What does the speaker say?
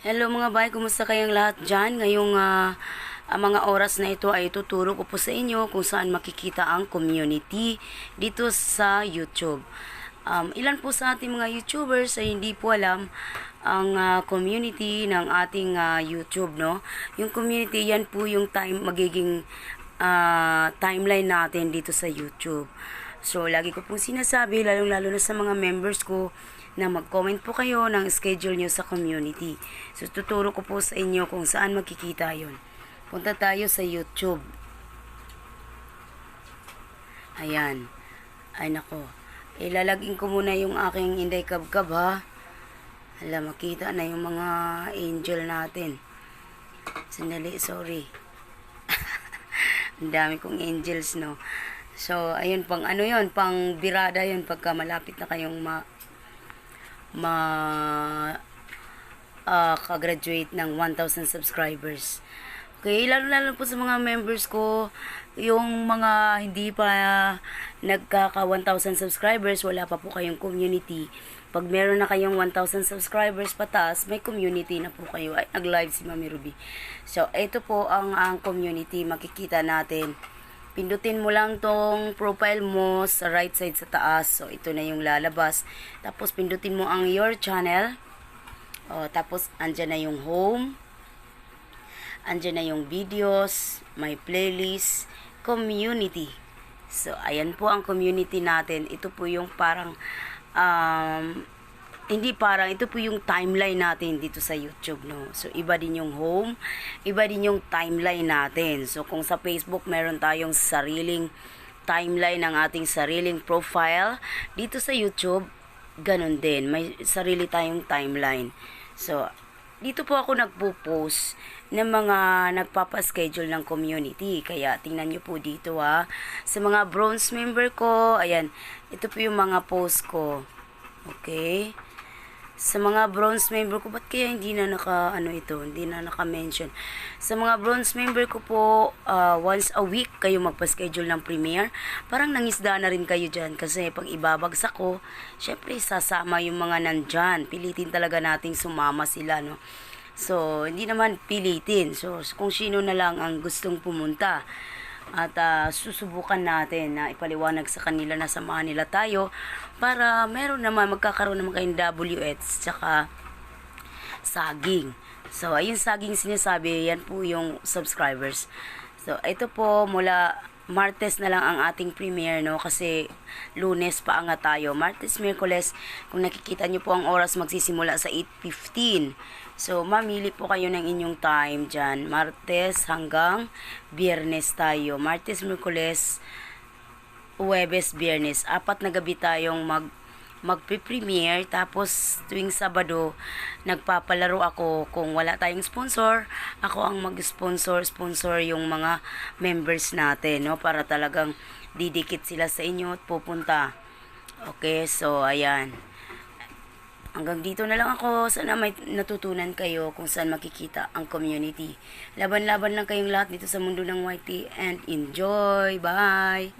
Hello mga bay, kumusta kayong lahat dyan? Ngayong mga oras na ito ay tuturo ko po sa inyo kung saan makikita ang community dito sa YouTube. Ilan po sa ating mga YouTubers ay hindi po alam ang community ng ating YouTube, no? Yung community, yan po yung magiging timeline natin dito sa YouTube. So, lagi ko pong sinasabi, lalong-lalo na sa mga members ko, na mag-comment po kayo ng schedule nyo sa community. So, tuturo ko po sa inyo kung saan makikita yon. Punta tayo sa YouTube. Ayan. Ay, nako. Ilalagin ko muna yung aking Inday Kabkab, ha. Hala, makita na yung mga angel natin. Sandali, sorry. Ang dami kong angels, no. So, ayun, pang ano yon, pang birada yon pagka malapit na kayong ka-graduate ng 1,000 subscribers. Okay, lalo-lalo po sa mga members ko, yung mga hindi pa nagkaka 1,000 subscribers, wala pa po kayong community. Pag meron na kayong 1,000 subscribers pataas, may community na po kayo. Ay, nag-live si Mami Ruby. So, ito po ang community, makikita natin. Pindutin mo lang tong profile mo sa right side sa taas. So, ito na yung lalabas. Tapos, pindutin mo ang your channel. O, tapos, andyan na yung home. Andyan na yung videos, my playlist, community. So, ayan po ang community natin. Ito po yung parang, ito po yung timeline natin dito sa YouTube, no? So, iba din yung home, iba din yung timeline natin. So, kung sa Facebook, meron tayong sariling timeline ng ating sariling profile, dito sa YouTube, ganun din. May sarili tayong timeline. So, dito po ako nagpo-post ng mga nagpapaschedule ng community. Kaya, tingnan nyo po dito, ha. Sa mga bronze member ko, ayan, ito po yung mga post ko. Okay? Sa mga bronze member ko, ba't kaya hindi na hindi na naka-mention. Sa mga bronze member ko po, once a week kayo magpa-schedule ng premiere. Parang nangisda na rin kayo dyan kasi pag ibabagsak ko, syempre sasama yung mga nandyan. Pilitin talaga nating sumama sila, no? So, hindi naman pilitin. So, kung sino na lang ang gustong pumunta. At susubukan natin na ipaliwanag sa kanila na samahan nila tayo para magkakaroon naman kayong WH tsaka saging. So, ayun saging sinasabi, yan po yung subscribers. So, ito po mula Martes na lang ang ating premiere, no? Kasi Lunes pa anga tayo. Martes, Miyerkules, kung nakikita nyo po ang oras magsisimula sa 8:15. So, mamili po kayo ng inyong time dyan. Martes hanggang Biyernes tayo. Martes, Miyerkules, Huwebes, Biyernes. 4 na gabi tayong magpe-premiere. Tapos, tuwing Sabado, nagpapalaro ako. Kung wala tayong sponsor, ako ang mag-sponsor yung mga members natin, no? Para talagang didikit sila sa inyo at pupunta. Okay, so, ayan. Hanggang dito na lang ako. Sana may natutunan kayo kung saan makikita ang community. Laban-laban lang kayong lahat dito sa mundo ng YT and enjoy. Bye!